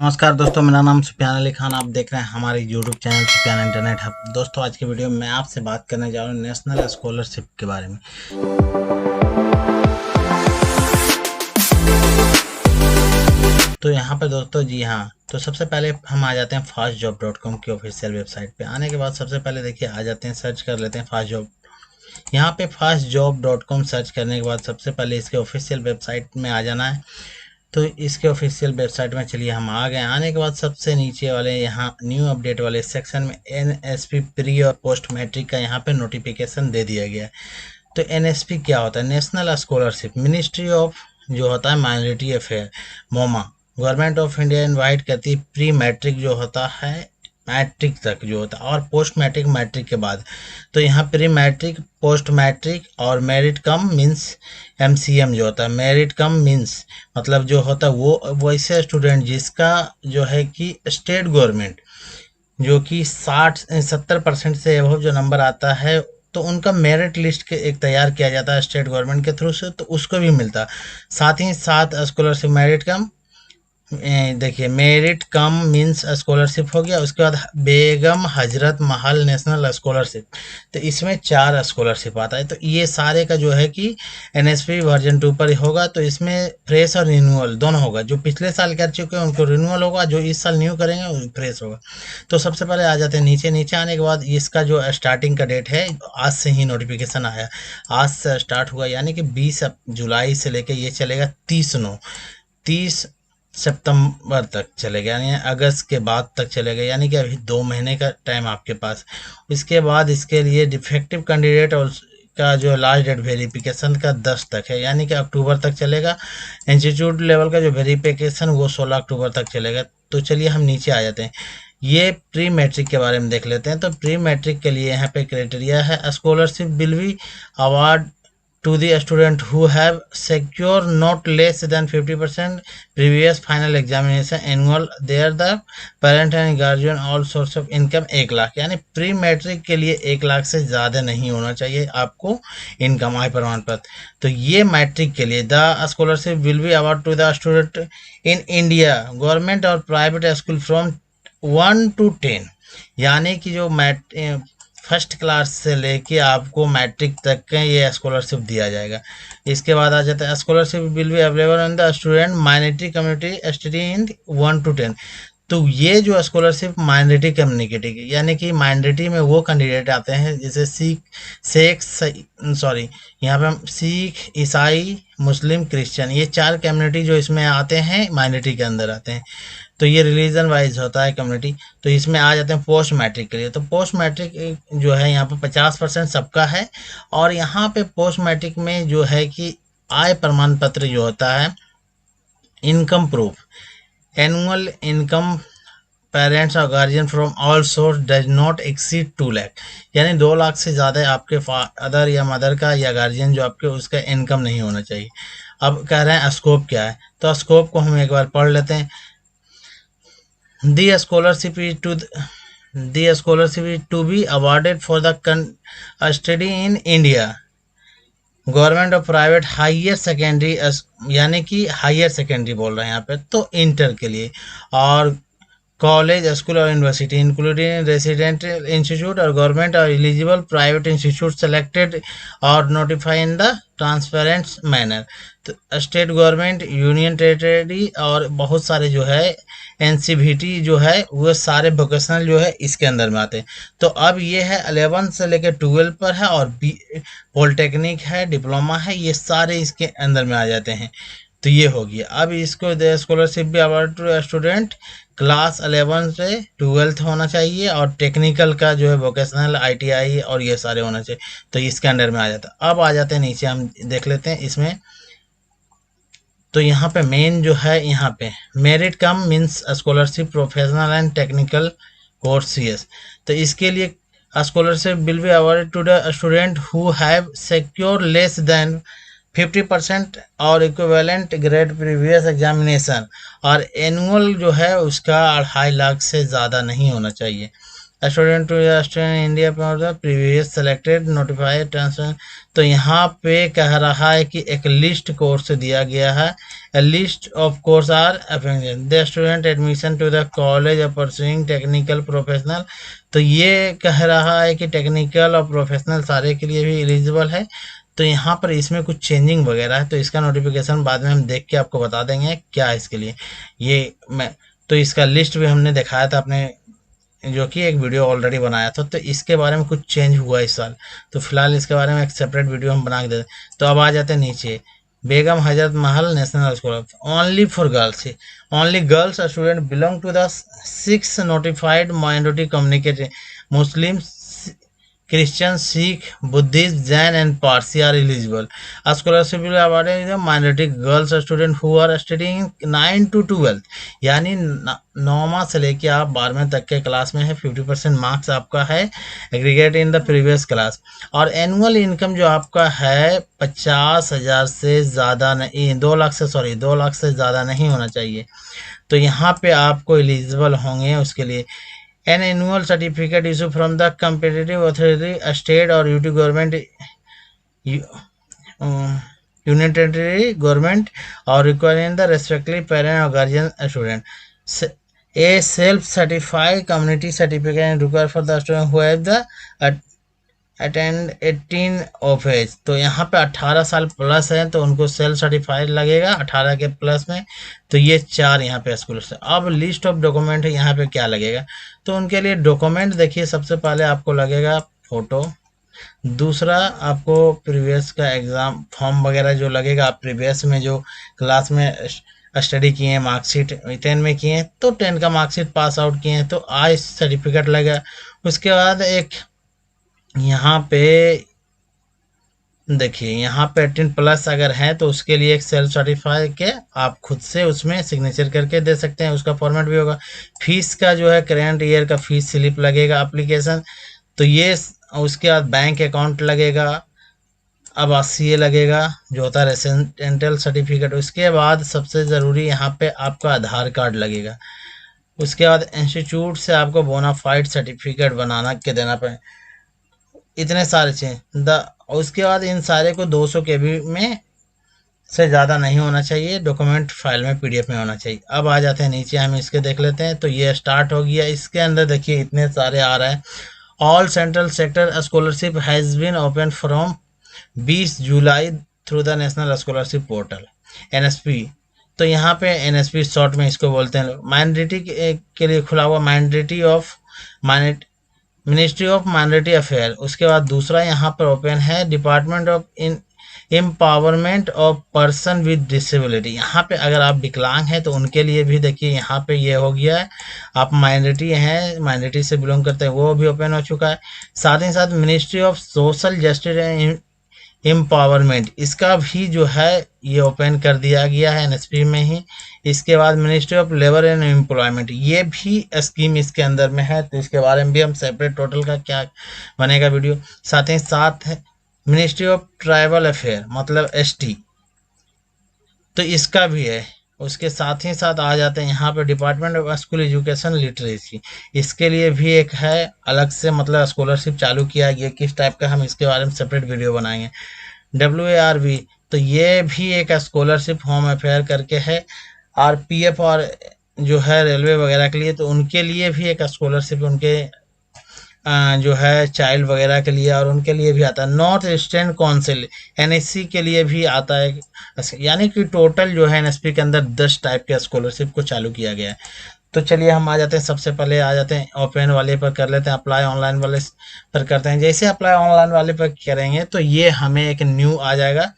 नमस्कार दोस्तों, मेरा नाम सुफियान अली खान। आप देख रहे हैं हमारे YouTube channel Sufiyan internet hub. दोस्तों, आज की वीडियो में मैं आपसे बात करने जा रहा हूँ नेशनल स्कॉलरशिप के बारे में। तो यहाँ पे दोस्तों, जी हाँ, तो सबसे पहले हम आ जाते हैं fastjob.com की ऑफिशियल वेबसाइट पे। आने के बाद सबसे पहले देखिए आ जाते हैं, सर्च कर लेते हैं फास्ट जॉब। यहाँ पे fastjob.com सर्च करने के बाद सबसे पहले इसके ऑफिशियल वेबसाइट में आ जाना है। तो इसके ऑफिशियल वेबसाइट में चलिए हम आ गए। आने के बाद सबसे नीचे वाले यहाँ न्यू अपडेट वाले सेक्शन में एनएसपी प्री और पोस्ट मैट्रिक का यहाँ पे नोटिफिकेशन दे दिया गया है। तो एनएसपी क्या होता है? नेशनल स्कॉलरशिप मिनिस्ट्री ऑफ जो होता है minority affair, MoMA, government of India invite करती है प्री मैट्रिक जो होता है मैट्रिक तक जो होता है, और पोस्ट मैट्रिक मैट्रिक के बाद। तो यहाँ प्री मैट्रिक, पोस्ट मैट्रिक और मेरिट कम मीन्स एमसीएम जो होता है, मेरिट कम मीन्स मतलब जो होता है वो वैसे स्टूडेंट जिसका जो है कि स्टेट गवर्नमेंट जो कि 60-70% से एबव जो नंबर आता है, तो उनका मेरिट लिस्ट के एक तैयार किया जाता है स्टेट गवर्नमेंट के थ्रू से, तो उसको भी मिलता। साथ ही साथ स्कॉलरशिप मेरिट कम, देखिए मेरिट कम मीन्स स्कॉलरशिप हो गया। उसके बाद बेगम हजरत महल नेशनल स्कॉलरशिप, तो इसमें 4 स्कॉलरशिप आता है। तो ये सारे का जो है कि एनएसपी वर्जन 2 पर होगा। तो इसमें फ्रेश और रिन्यूअल दोनों होगा। जो पिछले साल कर चुके हैं उनको रिन्यूअल होगा, जो इस साल न्यू करेंगे वो फ्रेश होगा। तो सबसे पहले आ जाते हैं नीचे। नीचे आने के बाद इसका जो स्टार्टिंग का डेट है, आज से ही नोटिफिकेशन आया, आज से स्टार्ट हुआ, यानी कि 20 जुलाई से लेकर ये चलेगा 30 सितंबर तक चलेगा, यानी अगस्त के बाद तक चलेगा, यानी कि अभी 2 महीने का टाइम आपके पास। इसके बाद इसके लिए डिफेक्टिव कैंडिडेट और का जो लास्ट डेट वेरिफिकेशन का 10 तक है, यानी कि अक्टूबर तक चलेगा। इंस्टीट्यूट लेवल का जो वेरिफिकेशन वो 16 अक्टूबर तक चलेगा। तो चलिए हम नीचे आ जाते हैं। ये प्री मैट्रिक के बारे में देख लेते हैं। तो प्री मैट्रिक के लिए यहाँ पे क्राइटेरिया है, scholarship will be award to the student who have secured not less than 50% previous final examination annual there the parent and guardian all source of income 1 lakh, यानी प्री मैट्रिक के लिए 1 लाख से ज़्यादा नहीं होना चाहिए आपको इनकम आय प्रमाण पत्र। तो ये मैट्रिक के लिए the scholarship will be award to the student in India government और प्राइवेट स्कूल फ्रॉम 1 to 10, यानी कि जो फर्स्ट क्लास से लेके आपको मैट्रिक तक का ये स्कॉलरशिप दिया जाएगा। इसके बाद आ जाता है scholarship will be available on the student minority community study in 1 to 10। तो ये जो स्कॉलरशिप माइनॉरिटी कम्युनिटी की, यानी कि माइनॉरिटी में वो कैंडिडेट आते हैं जैसे यहाँ पे हम सिख, ईसाई, मुस्लिम, क्रिश्चियन, ये 4 कम्युनिटी जो इसमें आते हैं माइनॉरिटी के अंदर आते हैं। तो ये रिलीजन वाइज होता है कम्युनिटी। तो इसमें आ जाते हैं पोस्ट मैट्रिक के लिए। तो पोस्ट मैट्रिक जो है यहाँ पे 50% सबका है। और यहाँ पे पोस्ट मैट्रिक में जो है कि आय प्रमाण पत्र जो होता है, income proof, annual income parents और guardian from all source does not exceed 2 lakh, यानी 2 लाख से ज़्यादा आपके फादर या मदर का या गार्जियन जो आपके उसका इनकम नहीं होना चाहिए। अब कह रहे हैं स्कोप क्या है, तो स्कोप को हम एक बार पढ़ लेते हैं। The scholarship is to be awarded for the study in India government और प्राइवेट हायर सेकेंडरी, यानी कि हायर सेकेंडरी बोल रहे हैं यहाँ पे, तो इंटर के लिए, और कॉलेज, स्कूल और यूनिवर्सिटी इंक्लूडिंग रेसिडेंशियल इंस्टीट्यूट और गवर्नमेंट और एलिजिबल प्राइवेट इंस्टीट्यूट सेलेक्टेड और notify in the transparent manner. तो स्टेट गवर्नमेंट, यूनियन टेरिटरी और बहुत सारे जो है एनसीवीटी जो है वो सारे वोकेशनल जो है इसके अंदर में आते हैं। तो अब ये है 11 से लेकर 12 पर है, और पॉलिटेक्निक है, डिप्लोमा है, ये सारे इसके अंदर में आ जाते हैं। तो ये हो गया। अब इसको स्कॉलरशिप भी अवार्ड टू स्टूडेंट क्लास 11 से 12th होना चाहिए, और टेक्निकल का जो है वोकेशनल, आईटीआई और ये सारे होना चाहिए। तो इसके अंडर में आ जाता है। अब आ जाते हैं नीचे, हम देख लेते हैं इसमें। तो यहाँ पे मेन जो है, यहाँ पे merit cum means scholarship professional and technical courses. तो इसके लिए scholarship will be awarded to the student who have secure less than 50% और इक्विवेलेंट ग्रेड प्रीवियस एग्जामिनेशन, और एनुअल जो है उसका 2.5 लाख से ज़्यादा नहीं होना चाहिए। स्टूडेंट टू ऑस्ट्रेलियन इंडिया पर प्रीवियस सेलेक्टेड नोटिफाइड ट्रांसफर। तो यहाँ पे कह रहा है कि एक लिस्ट कोर्स दिया गया है, a list of course are available, the student admission to the college of pursuing technical professional। तो ये कह रहा है कि टेक्निकल और प्रोफेशनल सारे के लिए भी एलिजिबल है। तो यहाँ पर इसमें कुछ चेंजिंग वगैरह है, तो इसका नोटिफिकेशन बाद में हम देख के आपको बता देंगे क्या है इसके लिए। ये मैं तो इसका लिस्ट भी हमने दिखाया था अपने, जो कि एक वीडियो ऑलरेडी बनाया था। तो इसके बारे में कुछ चेंज हुआ इस साल, तो फिलहाल इसके बारे में एक सेपरेट वीडियो हम बना के देते। तो अब आ जाते हैं नीचे, Begum Hazrat Mahal national school only for girls, only girls student belong to the 6 notified minority community, Muslim, Christian, Sikh, Buddhist, Jain and Parsi are eligible. A scholarship will awarded to minority girls students who are studying 9 to 12, यानी 9वां से लेके आप 12वें तक के class में है। 50% marks आपका है aggregate in the previous class. और एनुअल इनकम जो आपका है 50,000 से ज़्यादा नहीं, 2 लाख से ज़्यादा नहीं होना चाहिए। तो यहाँ पे आपको एलिजिबल होंगे उसके लिए। An annual certificate issued from the competitive authority, a state or UT government, unitary government, or requiring the respective parent or guardian student. A self-certified community certificate required for the student who have the attend 18 of age. तो यहाँ पे 18 साल plus है तो उनको self certified लगेगा 18 के plus में। तो ये 4 यहाँ पे स्कूल से। अब लिस्ट ऑफ डॉक्यूमेंट है, यहाँ पे क्या लगेगा। तो उनके लिए डॉक्यूमेंट देखिए, सबसे पहले आपको लगेगा फोटो, दूसरा आपको प्रीवियस का एग्ज़ाम फॉर्म वगैरह जो लगेगा, आप प्रीवियस में जो क्लास में स्टडी किए हैं, मार्कशीट 10 में किए हैं तो 10 का मार्कशीट पास आउट किए हैं तो आज सर्टिफिकेट लगेगा। उसके बाद एक यहाँ पे देखिए, यहाँ पे 18 प्लस अगर है तो उसके लिए एक सेल्फ सर्टिफाई के आप खुद से उसमें सिग्नेचर करके दे सकते हैं, उसका फॉर्मेट भी होगा। फीस का जो है करेंट ईयर का फीस स्लिप लगेगा एप्लीकेशन। तो ये उसके बाद बैंक अकाउंट लगेगा, अब आरसीए लगेगा जो होता है रेसिडेंशियल सर्टिफिकेट। उसके बाद सबसे ज़रूरी यहाँ पे आपका आधार कार्ड लगेगा। उसके बाद इंस्टीट्यूट से आपको बोनाफाइड सर्टिफिकेट बनाना के देना पड़े, इतने सारे चीज़। उसके बाद इन सारे को 200 KB में से ज़्यादा नहीं होना चाहिए, डॉक्यूमेंट फाइल में PDF में होना चाहिए। अब आ जाते हैं नीचे, हम इसके देख लेते हैं। तो ये स्टार्ट हो गया, इसके अंदर देखिए इतने सारे आ रहे हैं। All central sector scholarship has been open from 20 July through the national scholarship portal NSP। तो यहाँ पे NSP शॉर्ट में इसको बोलते हैं। माइनॉरिटी के लिए खुला हुआ मिनिस्ट्री ऑफ माइनॉरिटी अफेयर। उसके बाद दूसरा यहाँ पर ओपन है department of empowerment of person with disability. यहाँ पे अगर आप विकलांग हैं तो उनके लिए भी देखिए यहाँ पे ये हो गया है। आप माइनॉरिटी हैं, माइनॉरिटी से बिलोंग करते हैं, वो भी ओपन हो चुका है। साथ ही साथ ministry of social justice and empowerment, इसका भी जो है ये ओपन कर दिया गया है NSP में ही। इसके बाद ministry of labour and employment, ये भी स्कीम इसके अंदर में है। तो इसके बारे में भी हम सेपरेट टोटल का क्या बनेगा वीडियो। साथ ही साथ मिनिस्ट्री ऑफ ट्राइबल अफेयर मतलब ST, तो इसका भी है। उसके साथ ही साथ आ जाते हैं यहाँ पे department of school education literacy, इसके लिए भी एक है अलग से, मतलब स्कॉलरशिप चालू किया गया किस टाइप का, हम इसके बारे में सेपरेट वीडियो बनाएंगे। WARB, तो ये भी एक स्कॉलरशिप होम अफेयर करके है। RPF और जो है रेलवे वगैरह के लिए, तो उनके लिए भी एक स्कॉलरशिप उनके जो है चाइल्ड वगैरह के लिए और उनके लिए भी आता है। नॉर्थ ईस्टर्न काउंसिल NSC के लिए भी आता है। यानी कि टोटल जो है NSP के अंदर 10 टाइप के स्कॉलरशिप को चालू किया गया है। तो चलिए हम आ जाते हैं, सबसे पहले आ जाते हैं ओपन वाले पर कर लेते हैं, अप्लाई ऑनलाइन वाले पर करते हैं। जैसे अप्लाई ऑनलाइन वाले पर करेंगे तो ये हमें एक न्यू आ जाएगा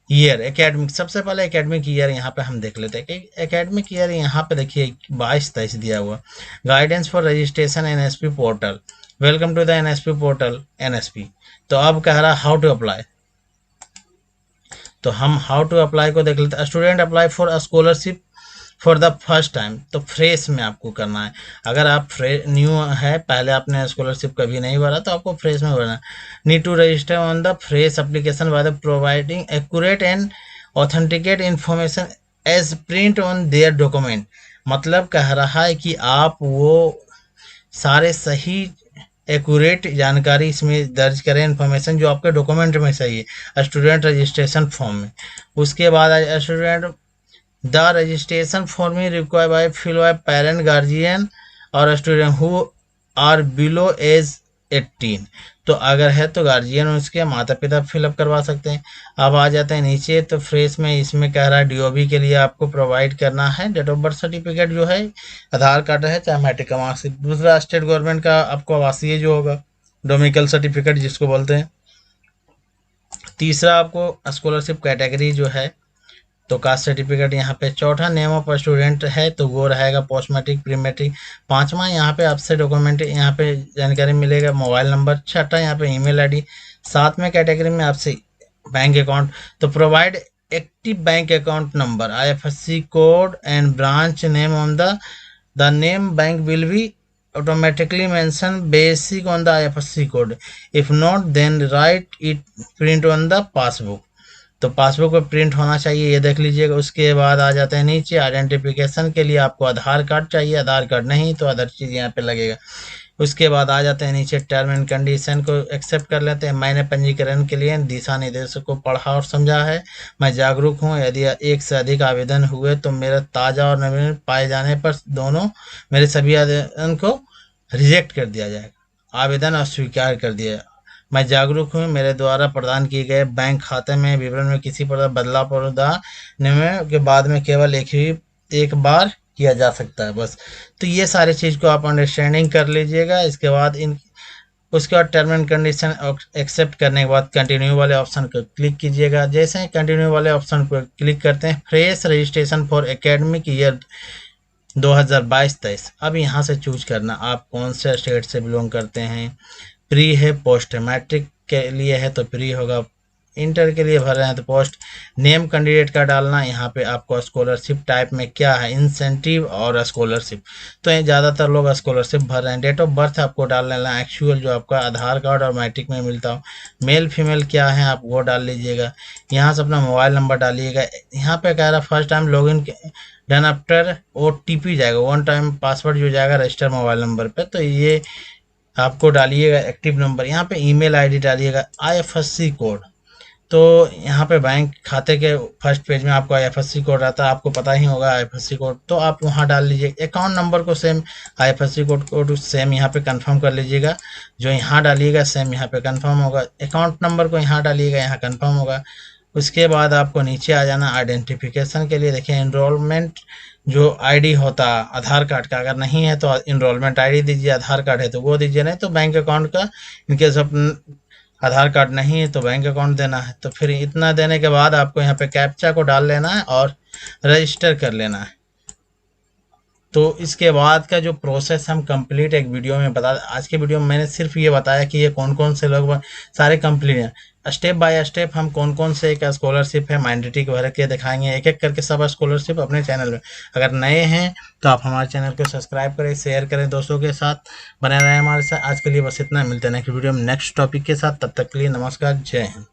ईयर एकेडमिक। सबसे पहले एकेडमिक ईयर यहाँ पे हम देख लेते हैं कि एकेडमिक ईयर यहाँ पे देखिए 22-23 दिया हुआ। Guidance for registration NSP portal, welcome to the NSP portal NSP। तो अब कह रहा हाउ टू अप्लाई, तो हम हाउ टू अप्लाई को देख लेते हैं। Student apply for a scholarship for the first time, तो फ्रेश में आपको करना है। अगर आप न्यू है, पहले आपने स्कॉलरशिप कभी नहीं भरा तो आपको फ्रेश में भरना है। Need to register on the fresh application by the providing accurate and authenticate information as print on their document. मतलब कह रहा है कि आप वो सारे सही एक्यूरेट जानकारी इसमें दर्ज करें, इन्फॉर्मेशन जो आपके डॉक्यूमेंट में सही है, स्टूडेंट रजिस्ट्रेशन फॉर्म में। उसके बाद स्टूडेंट द रजिस्ट्रेशन फॉर्म में require by fill by parent guardian और student who are below age 18। तो अगर है तो गार्जियन उसके माता पिता फिलअप करवा सकते हैं। अब आ जाते हैं नीचे, तो फ्रेश में इसमें कह रहा है डीओबी के लिए आपको प्रोवाइड करना है डेट ऑफ बर्थ सर्टिफिकेट जो है, आधार कार्ड है चाहे मैट्रिक का मार्कशीट। दूसरा स्टेट गवर्नमेंट का आपको आवासीय जो होगा, डोमिकल सर्टिफिकेट जिसको बोलते हैं। तीसरा आपको स्कॉलरशिप कैटेगरी जो है तो कास्ट सर्टिफिकेट यहाँ पे। चौथा नेम ऑफ स्टूडेंट है तो वो रहेगा पोस्ट मैट्रिक प्री मैट्रिक। पांचवा यहाँ पे आपसे डॉक्यूमेंट यहाँ पे जानकारी मिलेगा, मोबाइल नंबर। छठा यहाँ पे ईमेल आईडी। सातवें कैटेगरी में आपसे बैंक अकाउंट, तो provide active bank account number, IFSC code and branch name on the name bank will be automatically mention basic on the IFSC code. If not, then write it print on the passbook. तो passbook पर print होना चाहिए, ये देख लीजिएगा। उसके बाद आ जाते हैं नीचे, आइडेंटिफिकेशन के लिए आपको आधार कार्ड चाहिए, आधार कार्ड नहीं तो अदर चीज़ यहाँ पे लगेगा। उसके बाद आ जाते हैं नीचे, टर्म एंड कंडीशन को एक्सेप्ट कर लेते हैं। मैंने पंजीकरण के लिए दिशा निर्देशों को पढ़ा और समझा है, मैं जागरूक हूँ। यदि एक से अधिक आवेदन हुए तो मेरा ताज़ा और नवीन पाए जाने पर दोनों मेरे सभी आवेदन को रिजेक्ट कर दिया जाएगा, आवेदन अस्वीकार कर दिया। मैं जागरूक हूँ, मेरे द्वारा प्रदान किए गए बैंक खाते में विवरण में किसी प्रकार बदलाव प्रदान के बाद में केवल एक बार किया जा सकता है बस। तो ये सारी चीज़ को आप अंडरस्टैंडिंग कर लीजिएगा। इसके बाद उसके बाद टर्म एंड कंडीशन एक्सेप्ट करने के बाद कंटिन्यू वाले ऑप्शन को क्लिक कीजिएगा। जैसे ही कंटिन्यू वाले ऑप्शन पर क्लिक करते हैं, fresh registration for academic year 2022-23। अब यहाँ से चूज करना आप कौन से स्टेट से बिलोंग करते हैं। प्री है, पोस्ट है। मैट्रिक के लिए है तो प्री होगा, इंटर के लिए भर रहे हैं तो पोस्ट। नेम कैंडिडेट का डालना, यहाँ पे आपको स्कॉलरशिप टाइप में क्या है, इंसेंटिव और स्कॉलरशिप, तो ये ज़्यादातर लोग स्कॉलरशिप भर रहे हैं। डेट ऑफ बर्थ आपको डाल लेना एक्चुअल जो आपका आधार कार्ड और मैट्रिक में मिलता हो। मेल फीमेल क्या है आप वो डाल लीजिएगा। यहाँ से अपना मोबाइल नंबर डालिएगा। यहाँ पे कह रहा है first time log in done after OTP जाएगा, वन टाइम पासवर्ड जो जाएगा रजिस्टर मोबाइल नंबर पे, तो ये आपको डालिएगा एक्टिव नंबर। यहाँ पे ईमेल आईडी डालिएगा। IFSC कोड, तो यहाँ पे बैंक खाते के फर्स्ट पेज में आपको IFSC कोड आता है, आपको पता ही होगा IFSC कोड, तो आप वहाँ डाल लीजिए। अकाउंट नंबर को सेम IFSC कोड सेम यहाँ पे कंफर्म कर लीजिएगा, जो यहाँ डालिएगा सेम यहाँ पे कंफर्म होगा। अकाउंट नंबर को यहाँ डालिएगा, यहाँ कंफर्म होगा। उसके बाद आपको नीचे आ जाना आइडेंटिफिकेशन के लिए। देखिए एनरोलमेंट जो आईडी होता है आधार कार्ड का, अगर नहीं है तो इनरोलमेंट आईडी दीजिए, आधार कार्ड है तो वो दीजिए, नहीं तो बैंक अकाउंट का। इनकेस आधार कार्ड नहीं है तो बैंक अकाउंट देना है। तो फिर इतना देने के बाद आपको यहाँ पे कैप्चा को डाल लेना है और रजिस्टर कर लेना है। तो इसके बाद का जो प्रोसेस हम कंप्लीट एक वीडियो में बता, आज के वीडियो में मैंने सिर्फ ये बताया कि ये कौन कौन से लोग सारे कंप्लीट हैं। स्टेप बाय स्टेप हम कौन कौन से एक स्कॉलरशिप है मैंडेटरी भर के दिखाएंगे, एक एक करके सब स्कॉलरशिप अपने चैनल में। अगर नए हैं तो आप हमारे चैनल को सब्सक्राइब करें, शेयर करें, दोस्तों के साथ बने रहें हमारे साथ। आज के लिए बस इतना, मिलते हैं नेक्स्ट वीडियो में नेक्स्ट टॉपिक के साथ। तब तक के लिए नमस्कार, जय हिंद।